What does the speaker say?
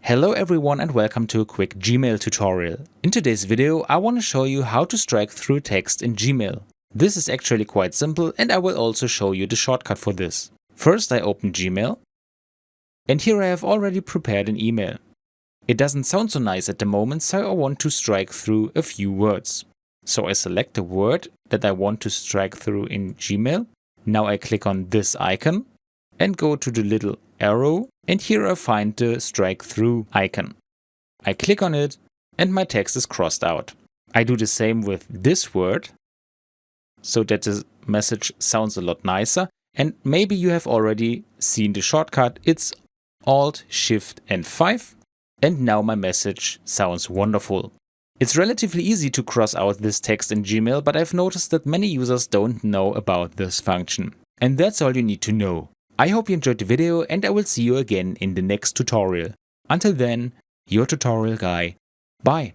Hello everyone and welcome to a quick Gmail tutorial. In today's video I want to show you how to strike through text in Gmail. This is actually quite simple and I will also show you the shortcut for this. First I open Gmail and here I have already prepared an email. It doesn't sound so nice at the moment, so I want to strike through a few words. So I select the word that I want to strike through in Gmail. Now I click on this icon and go to the little arrow, and here I find the strike through icon. I click on it and my text is crossed out. I do the same with this word so that the message sounds a lot nicer, and maybe you have already seen the shortcut. It's Alt Shift and 5, and now my message sounds wonderful. It's relatively easy to cross out this text in Gmail, but I've noticed that many users don't know about this function. And that's all you need to know. I hope you enjoyed the video and I will see you again in the next tutorial. Until then, your tutorial guy. Bye.